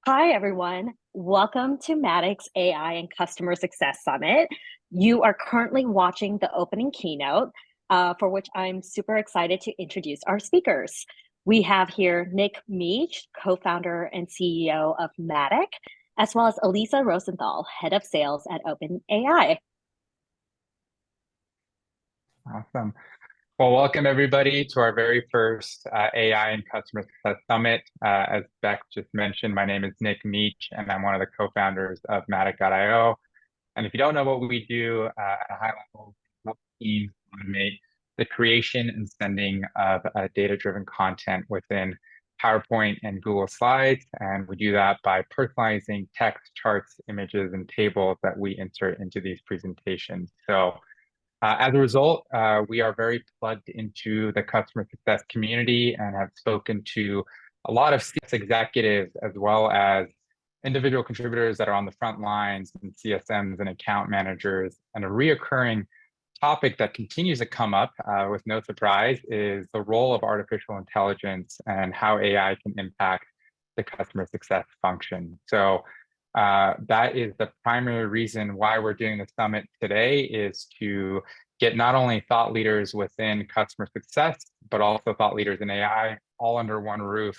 Hi, everyone. Welcome to Matik's AI and Customer Success Summit. You are currently watching the opening keynote, for which I'm super excited to introduce our speakers. We have here Nick Mijic, co-founder and CEO of Matik, as well as Aliisa Rosenthal, head of sales at OpenAI. Awesome. Well, welcome everybody to our very first AI and Customer Success Summit. As Beck just mentioned, my name is Nick Meach, and I'm one of the co-founders of Matik.io. And if you don't know what we do at a high level, we help teams automate the creation and sending of data-driven content within PowerPoint and Google Slides. And we do that by personalizing text, charts, images, and tables that we insert into these presentations. So as a result, we are very plugged into the customer success community and have spoken to a lot of CS executives as well as individual contributors that are on the front lines and CSMs and account managers. And a reoccurring topic that continues to come up with no surprise is the role of artificial intelligence and how AI can impact the customer success function. So that is the primary reason why we're doing the summit today, is to get not only thought leaders within customer success, but also thought leaders in AI all under one roof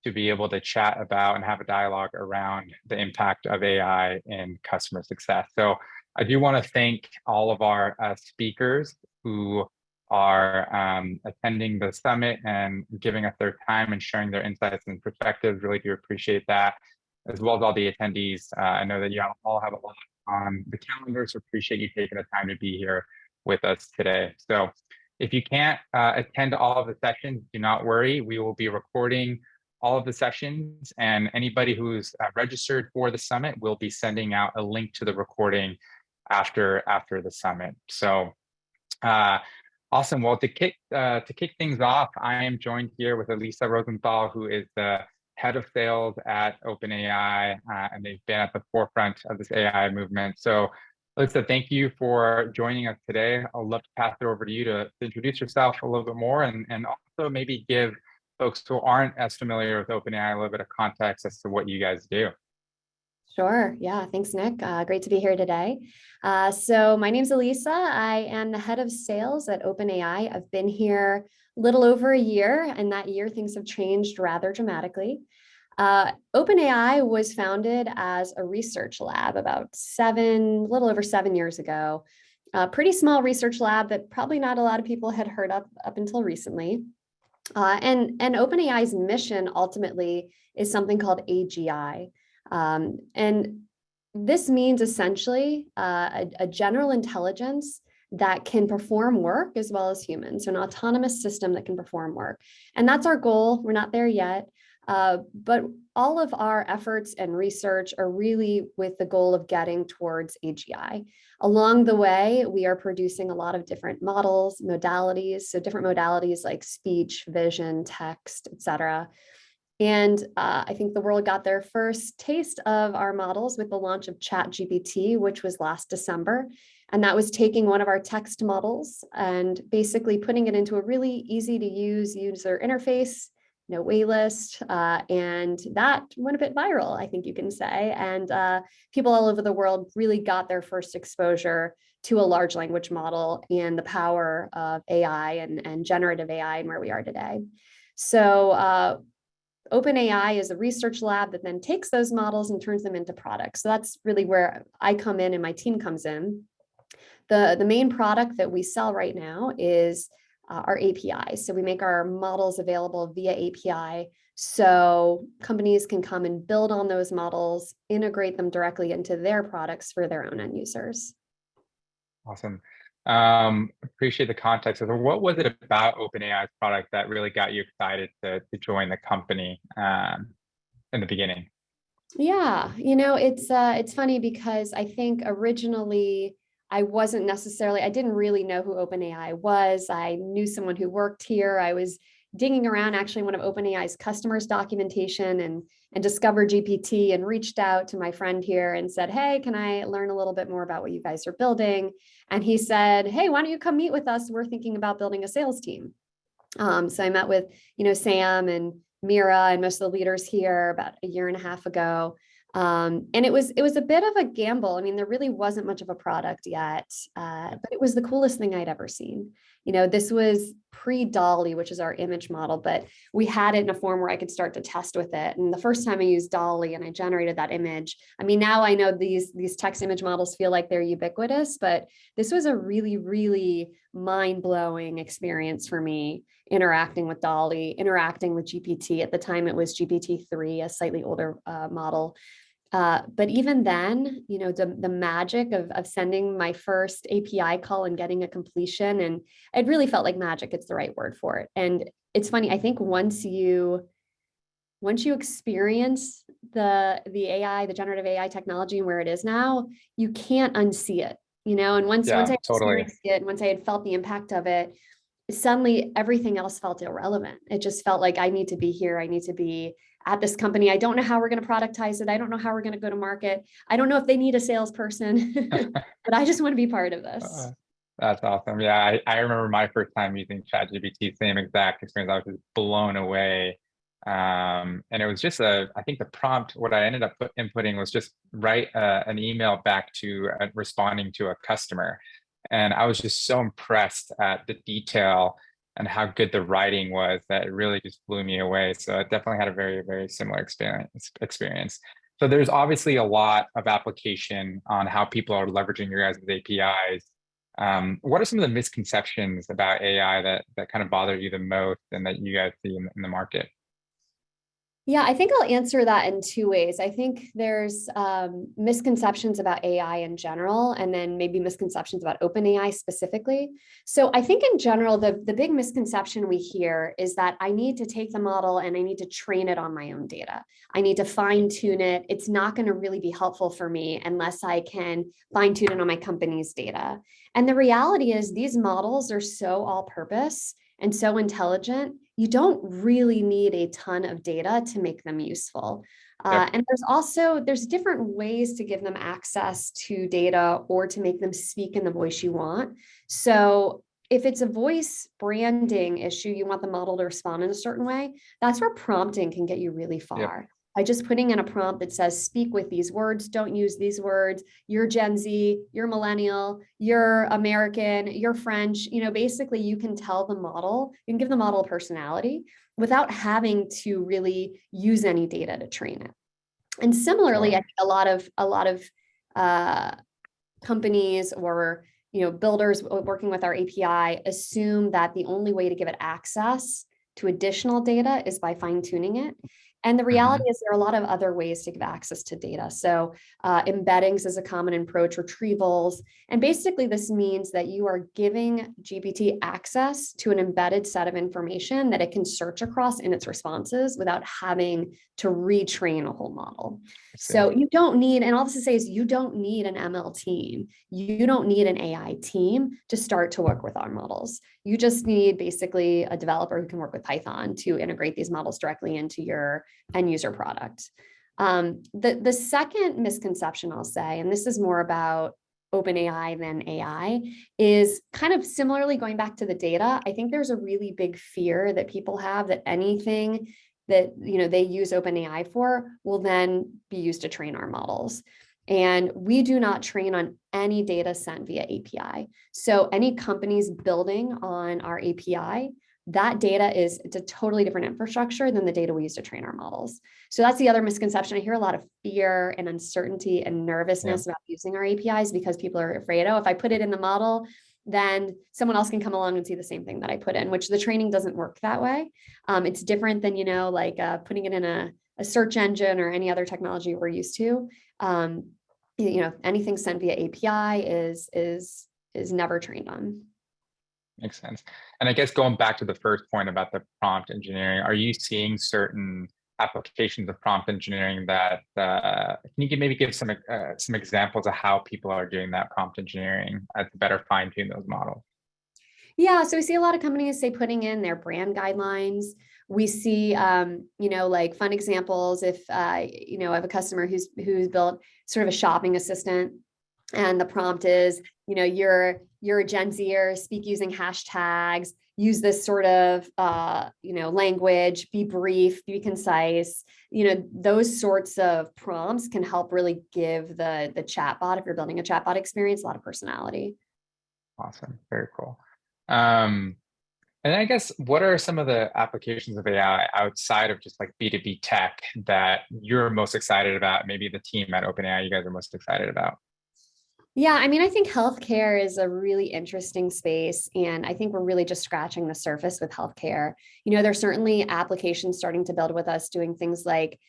to be able to chat about and have a dialogue around the impact of AI in customer success. So I do want to thank all of our speakers who are attending the summit and giving us their time and sharing their insights and perspectives. Really do appreciate that, as well as all the attendees. I know that you all have a lot on the calendar, so appreciate you taking the time to be here with us today. So if you can't attend all of the sessions, do not worry. We will be recording all of the sessions, and anybody who's registered for the summit will be sending out a link to the recording after the summit. So awesome. Well, to kick things off, I am joined here with Aliisa Rosenthal, who is the head of sales at OpenAI, and they've been at the forefront of this AI movement. So, Aliisa, thank you for joining us today. I'll love to pass it over to you to introduce yourself a little bit more, and also maybe give folks who aren't as familiar with OpenAI a little bit of context as to what you guys do. Sure. Yeah. Thanks, Nick. Great to be here today. So my name's Aliisa. I am the head of sales at OpenAI. I've been here a little over a year, and that year things have changed rather dramatically. OpenAI was founded as a research lab about little over 7 years ago. A pretty small research lab that probably not a lot of people had heard of up until recently. And OpenAI's mission ultimately is something called AGI. And this means essentially a general intelligence that can perform work as well as humans, so an autonomous system that can perform work. And that's our goal. We're not there yet. But all of our efforts and research are really with the goal of getting towards AGI. Along the way, we are producing a lot of different models, modalities, so different modalities like speech, vision, text, etc. And I think the world got their first taste of our models with the launch of ChatGPT, which was last December. And that was taking one of our text models and basically putting it into a really easy to use user interface, no waitlist, and that went a bit viral, I think you can say. And people all over the world really got their first exposure to a large language model and the power of AI and generative AI and where we are today. So OpenAI is a research lab that then takes those models and turns them into products. So that's really where I come in and my team comes in. The main product that we sell right now is our API. So we make our models available via API, so companies can come and build on those models, integrate them directly into their products for their own end users. Awesome. Appreciate the context. So what was it about OpenAI's product that really got you excited to join the company in the beginning? Yeah, it's funny because I think originally I didn't really know who OpenAI was. I knew someone who worked here. I was digging around actually one of OpenAI's customers documentation and discovered GPT and reached out to my friend here and said, hey, can I learn a little bit more about what you guys are building? And he said, hey, why don't you come meet with us? We're thinking about building a sales team. So I met with, Sam and Mira and most of the leaders here about a year and a half ago. And it was a bit of a gamble. I mean, there really wasn't much of a product yet, but it was the coolest thing I'd ever seen. This was pre-DALL-E, which is our image model, but we had it in a form where I could start to test with it. And the first time I used DALL-E and I generated that image, I mean, now I know these text image models feel like they're ubiquitous, but this was a really, really mind-blowing experience for me, interacting with DALL-E, interacting with GPT. At the time, it was GPT-3, a slightly older model. But even then, the magic of sending my first API call and getting a completion, and it really felt like magic. It's the right word for it. And it's funny, I think once you experience the AI, the generative AI technology and where it is now, you can't unsee it, and once I totally. experienced it, once I had felt the impact of it, suddenly everything else felt irrelevant. It just felt like I need to be here. I need to be at this company. I don't know how we're going to productize it. I don't know how we're going to go to market. I don't know if they need a salesperson, but I just want to be part of this. That's awesome. Yeah, I remember my first time using ChatGPT, same exact experience. I was just blown away. And it was just I think the prompt, what I ended up inputting was just write an email back to responding to a customer. And I was just so impressed at the detail and how good the writing was that it really just blew me away. So I definitely had a very, very similar experience. So there's obviously a lot of application on how people are leveraging your guys' APIs. What are some of the misconceptions about AI that kind of bother you the most and that you guys see in the market? Yeah, I think I'll answer that in two ways. I think there's misconceptions about AI in general, and then maybe misconceptions about OpenAI specifically. So I think in general, the big misconception we hear is that I need to take the model and I need to train it on my own data. I need to fine tune it. It's not going to really be helpful for me unless I can fine tune it on my company's data. And the reality is these models are so all purpose and so intelligent, you don't really need a ton of data to make them useful. And there's different ways to give them access to data or to make them speak in the voice you want. So if it's a voice branding issue, you want the model to respond in a certain way, that's where prompting can get you really far. Yep. By just putting in a prompt that says, speak with these words, don't use these words, you're Gen Z, you're millennial, you're American, you're French, basically you can tell the model, you can give the model a personality without having to really use any data to train it. And similarly, I think a lot of companies or builders working with our API assume that the only way to give it access to additional data is by fine tuning it. And the reality is there are a lot of other ways to give access to data. So embeddings is a common approach, retrievals. And basically this means that you are giving GPT access to an embedded set of information that it can search across in its responses without having to retrain a whole model. So you don't need, and all this to say is you don't need an ML team. You don't need an AI team to start to work with our models. You just need basically a developer who can work with Python to integrate these models directly into your end user product. The second misconception I'll say, and this is more about OpenAI than AI, is kind of similarly going back to the data. I think there's a really big fear that people have that anything that they use OpenAI for will then be used to train our models. And we do not train on any data sent via API. So any companies building on our API, that data it's a totally different infrastructure than the data we use to train our models. So that's the other misconception. I hear a lot of fear and uncertainty and nervousness about using our APIs because people are afraid, oh, if I put it in the model, then someone else can come along and see the same thing that I put in, which the training doesn't work that way. It's different than, putting it in a search engine or any other technology we're used to. Anything sent via API is never trained on. Makes sense. And I guess going back to the first point about the prompt engineering, are you seeing certain applications of prompt engineering that can you maybe give some examples of how people are doing that prompt engineering to better fine tune those models? Yeah, so we see a lot of companies putting in their brand guidelines. We see, like fun examples. If I have a customer who's built sort of a shopping assistant, and the prompt is, you're a Gen Zer, speak using hashtags, use this sort of, language, be brief, be concise. Those sorts of prompts can help really give the chatbot, if you're building a chatbot experience, a lot of personality. Awesome. Very cool. And I guess, what are some of the applications of AI outside of just like B2B tech that you're most excited about? Maybe the team at OpenAI, you guys are most excited about? Yeah, I mean, I think healthcare is a really interesting space, and I think we're really just scratching the surface with healthcare. There's certainly applications starting to build with us doing things like,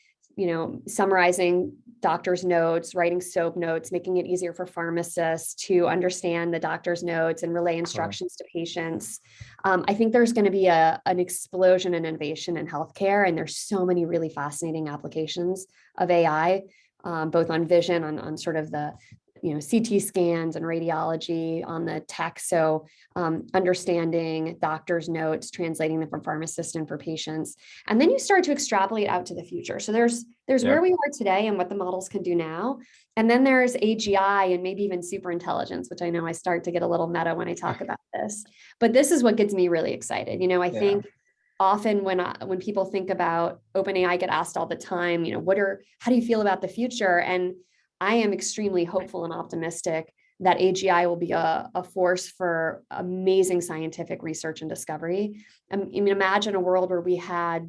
summarizing doctor's notes, writing SOAP notes, making it easier for pharmacists to understand the doctor's notes and relay instructions to patients. I think there's going to be an explosion in innovation in healthcare, and there's so many really fascinating applications of AI, both on vision, on sort of the CT scans and radiology, on the tech. So understanding doctor's notes, translating them from pharmacists and for patients. And then you start to extrapolate out to the future. So there's where we are today and what the models can do now. And then there's AGI and maybe even super intelligence, which I know I start to get a little meta when I talk about this. But this is what gets me really excited. I think often when people think about OpenAI, I get asked all the time, how do you feel about the future? And I am extremely hopeful and optimistic that AGI will be a force for amazing scientific research and discovery. I mean, imagine a world where we had,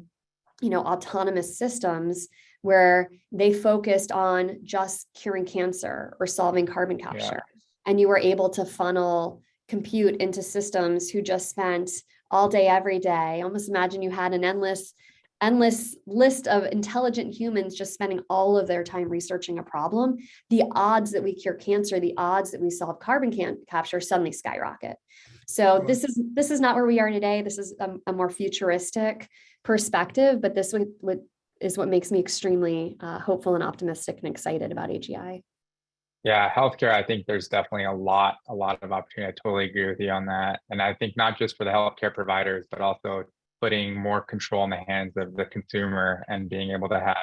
autonomous systems where they focused on just curing cancer or solving carbon capture. And you were able to funnel compute into systems who just spent all day, every day. Almost imagine you had an endless list of intelligent humans just spending all of their time researching a problem. The odds that we cure cancer, the odds that we solve carbon capture suddenly skyrocket. So this is not where we are today. This is a more futuristic perspective, but this is what makes me extremely hopeful and optimistic and excited about AGI. Yeah, healthcare, I think there's definitely a lot of opportunity. I totally agree with you on that. And I think not just for the healthcare providers, but also putting more control in the hands of the consumer and being able to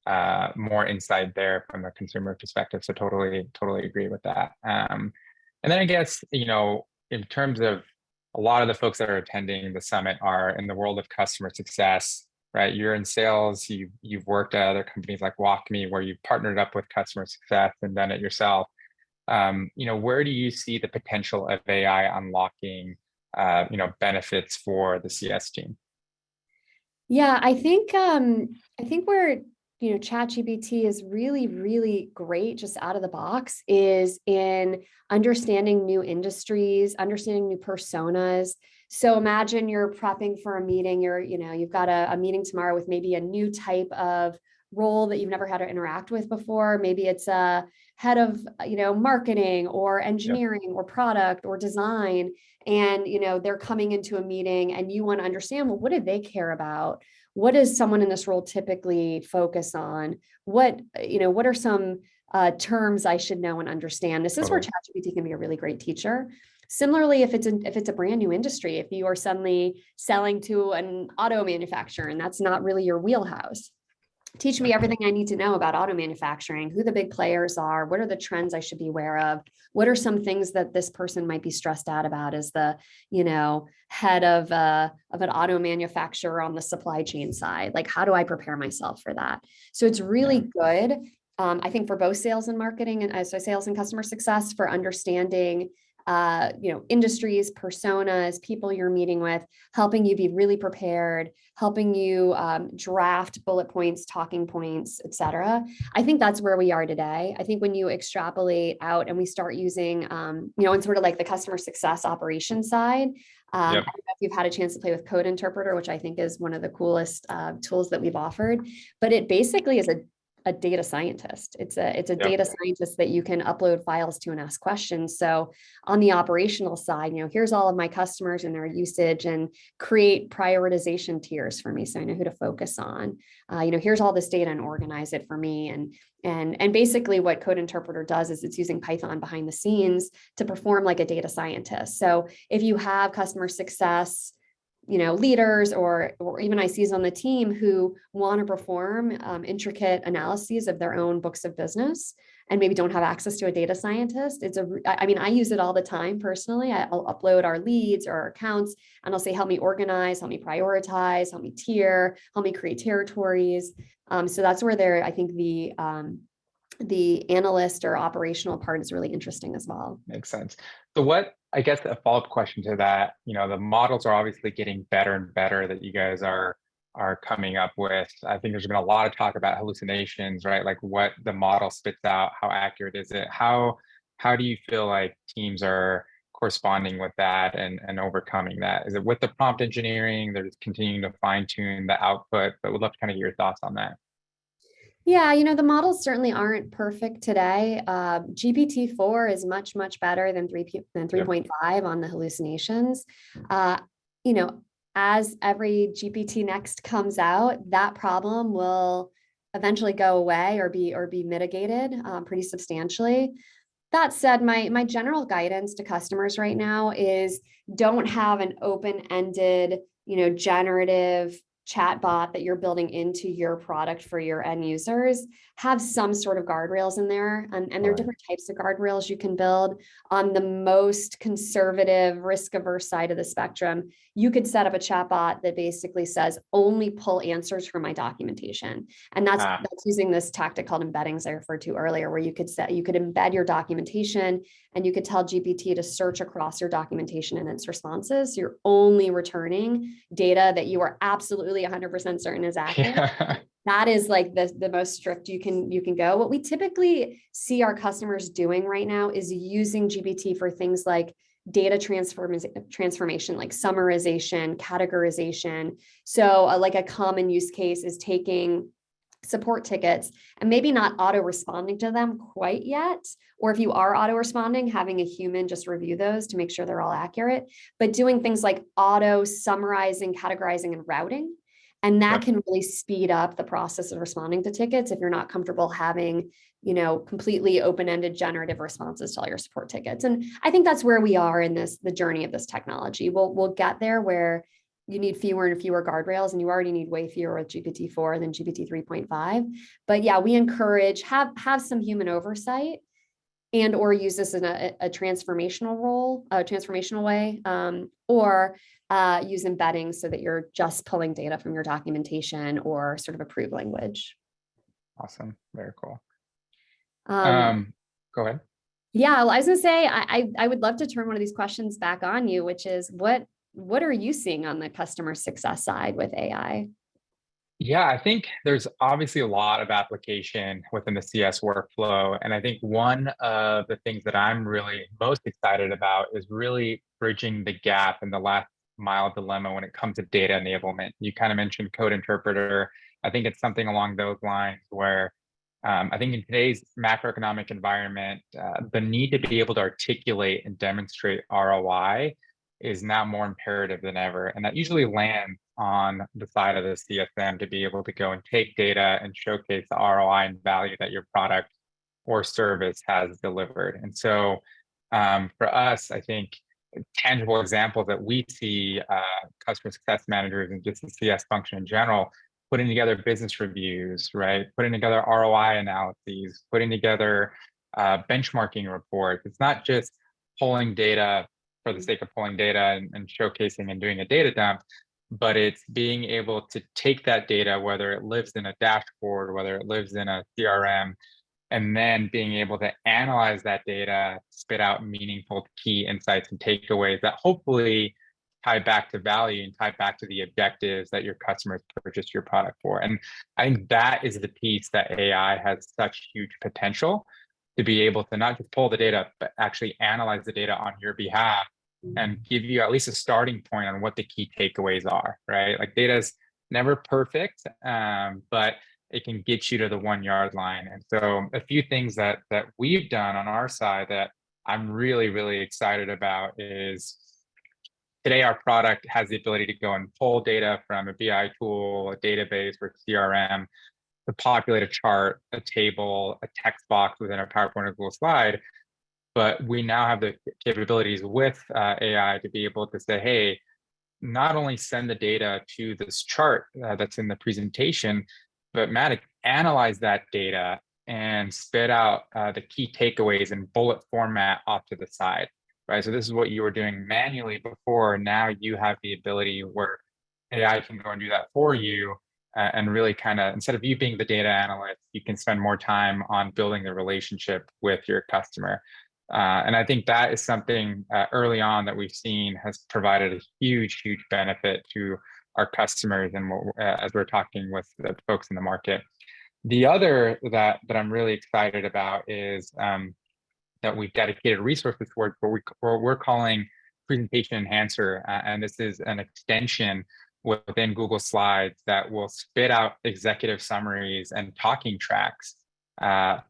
have more insight there from a consumer perspective. So totally agree with that. And then I guess, in terms of a lot of the folks that are attending the summit are in the world of customer success, right? You're in sales, you've worked at other companies like WalkMe, where you've partnered up with customer success and done it yourself. Where do you see the potential of AI unlocking benefits for the CS team? Yeah, I think where ChatGPT is really, really great just out of the box is in understanding new industries, understanding new personas. So imagine you're prepping for a meeting, you've got a meeting tomorrow with maybe a new type of role that you've never had to interact with before. Maybe it's a head of, marketing or engineering or product or design. And, they're coming into a meeting and you want to understand, well, what do they care about? What does someone in this role typically focus on? What are some terms I should know and understand? This is where ChatGPT can be a really great teacher. Similarly, if it's a brand new industry, if you are suddenly selling to an auto manufacturer and that's not really your wheelhouse, teach me everything I need to know about auto manufacturing, who the big players are, what are the trends I should be aware of, what are some things that this person might be stressed out about as the, head of an auto manufacturer on the supply chain side. Like, how do I prepare myself for that? So it's really good, I think, for both sales and marketing and sales and customer success, for understanding industries, personas, people you're meeting with, helping you be really prepared, helping you draft bullet points, talking points, et cetera. I think that's where we are today. I think when you extrapolate out and we start using, in sort of like the customer success operations side, I don't know if you've had a chance to play with Code Interpreter, which I think is one of the coolest tools that we've offered, but it basically is a data scientist. It's a data scientist that you can upload files to and ask questions. So on the operational side, here's all of my customers and their usage, and create prioritization tiers for me so I know who to focus on. Here's all this data and organize it for me. And basically what Code Interpreter does is it's using Python behind the scenes to perform like a data scientist. So if you have customer success leaders or even ICs on the team who want to perform intricate analyses of their own books of business and maybe don't have access to a data scientist. I use it all the time personally. I'll upload our leads or our accounts and I'll say, help me organize, help me prioritize, help me tier, help me create territories. So that's where I think the analyst or operational part is really interesting as well. Makes sense. So I guess a follow-up question to that, the models are obviously getting better and better that you guys are coming up with. I think there's been a lot of talk about hallucinations, right? Like what the model spits out, how accurate is it? How do you feel like teams are corresponding with that and overcoming that? Is it with the prompt engineering? They're just continuing to fine-tune the output, but we'd love to kind of hear your thoughts on that. Yeah, the models certainly aren't perfect today. GPT-4 is much, much better than 3.5 on the hallucinations. As every GPT next comes out, that problem will eventually go away or be mitigated pretty substantially. That said, my general guidance to customers right now is don't have an open-ended, generative chatbot that you're building into your product for your end users. Have some sort of guardrails in there. And there are different types of guardrails you can build. On the most conservative, risk-averse side of the spectrum, you could set up a chatbot that basically says, only pull answers from my documentation. And that's using this tactic called embeddings I referred to earlier, where you could embed your documentation and you could tell GPT to search across your documentation and its responses. You're only returning data that you are absolutely 100% certain is accurate. Yeah. That is like the most strict you can go. What we typically see our customers doing right now is using GPT for things like data transformation, like summarization, categorization. So like a common use case is taking support tickets and maybe not auto responding to them quite yet. Or if you are auto responding, having a human just review those to make sure they're all accurate, but doing things like auto summarizing, categorizing, and routing. And that can really speed up the process of responding to tickets if you're not comfortable having, completely open-ended generative responses to all your support tickets. And I think that's where we are in the journey of this technology. We'll get there where you need fewer and fewer guardrails, and you already need way fewer with GPT-4 than GPT 3.5. But yeah, we encourage have some human oversight and or use this in a transformational way, or use embeddings so that you're just pulling data from your documentation or sort of approved language. Awesome. Very cool. Go ahead. Yeah, well, I was gonna say, I would love to turn one of these questions back on you, which is what are you seeing on the customer success side with AI? Yeah, I think there's obviously a lot of application within the CS workflow. And I think one of the things that I'm really most excited about is really bridging the gap in the last mile dilemma when it comes to data enablement. You kind of mentioned code interpreter. I think it's something along those lines where I think in today's macroeconomic environment, the need to be able to articulate and demonstrate ROI is now more imperative than ever. And that usually lands on the side of the CSM to be able to go and take data and showcase the ROI and value that your product or service has delivered. And so for us, I think tangible examples that we see customer success managers and just the CS function in general putting together business reviews, right? Putting together ROI analyses, putting together benchmarking reports. It's not just pulling data for the sake of pulling data and showcasing and doing a data dump, but it's being able to take that data, whether it lives in a dashboard, whether it lives in a CRM, and then being able to analyze that data, spit out meaningful key insights and takeaways that hopefully tie back to value and tie back to the objectives that your customers purchased your product for. And I think that is the piece that AI has such huge potential to be able to not just pull the data, but actually analyze the data on your behalf and give you at least a starting point on what the key takeaways are, right? Like data is never perfect, but it can get you to the 1 yard line. And so a few things that we've done on our side that I'm really, really excited about is today our product has the ability to go and pull data from a BI tool, a database, or CRM to populate a chart, a table, a text box within a PowerPoint or Google slide. But we now have the capabilities with AI to be able to say, hey, not only send the data to this chart that's in the presentation, but Matic analyze that data and spit out the key takeaways in bullet format off to the side, right? So this is what you were doing manually before. Now you have the ability where AI can go and do that for you, and really kind of, instead of you being the data analyst, you can spend more time on building the relationship with your customer. And I think that is something early on that we've seen has provided a huge, huge benefit to our customers, and as we're talking with the folks in the market. The other that I'm really excited about is that we've dedicated resources towards what we're calling presentation enhancer, and this is an extension within Google Slides that will spit out executive summaries and talking tracks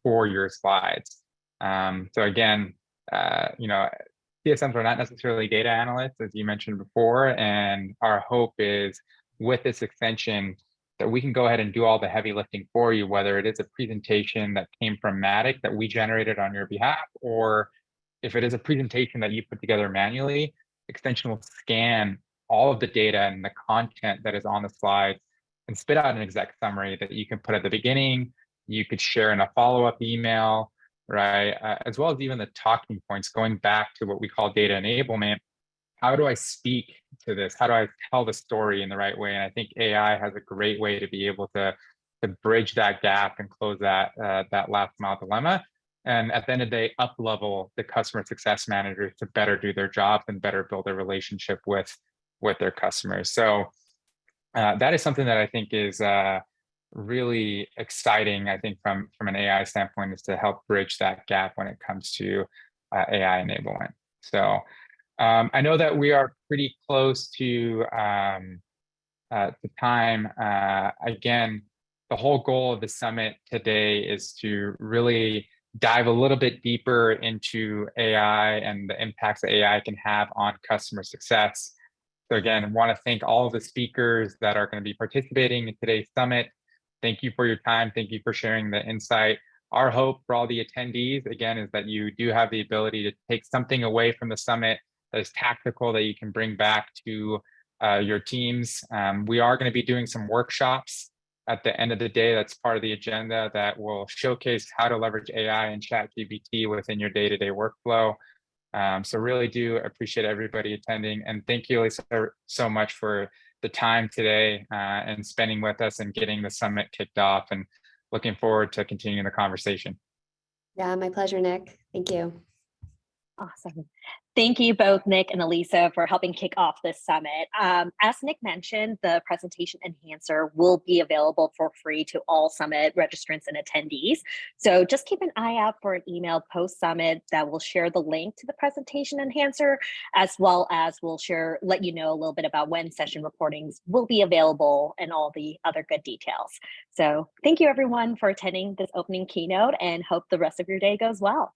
for your slides. So again, CSMs are not necessarily data analysts, as you mentioned before, and our hope is with this extension that we can go ahead and do all the heavy lifting for you, whether it is a presentation that came from Matic that we generated on your behalf, or if it is a presentation that you put together manually, extension will scan all of the data and the content that is on the slides and spit out an exec summary that you can put at the beginning. You could share in a follow-up email, right? As well as even the talking points, going back to what we call data enablement. How do I speak to this? How do I tell the story in the right way? And I think AI has a great way to be able to bridge that gap and close that last mile dilemma. And at the end of the day, up level the customer success managers to better do their jobs and better build a relationship with their customers. So that is something that I think is really exciting. I think from an AI standpoint, is to help bridge that gap when it comes to AI enablement. So I know that we are pretty close to time. Again, the whole goal of the summit today is to really dive a little bit deeper into AI and the impacts that AI can have on customer success. So again, I want to thank all of the speakers that are going to be participating in today's summit. Thank you for your time. Thank you for sharing the insight. Our hope for all the attendees, again, is that you do have the ability to take something away from the summit that is tactical that you can bring back to your teams. We are going to be doing some workshops at the end of the day. That's part of the agenda that will showcase how to leverage AI and ChatGPT within your day-to-day workflow. So really do appreciate everybody attending. And thank you, Aliisa, so much for the time today and spending with us and getting the summit kicked off, and looking forward to continuing the conversation. Yeah, my pleasure, Nick. Thank you. Awesome. Thank you both, Nick and Aliisa, for helping kick off this summit. As Nick mentioned, the presentation enhancer will be available for free to all summit registrants and attendees. So just keep an eye out for an email post-summit that will share the link to the presentation enhancer, as well as we'll let you know a little bit about when session recordings will be available and all the other good details. So thank you everyone for attending this opening keynote, and hope the rest of your day goes well.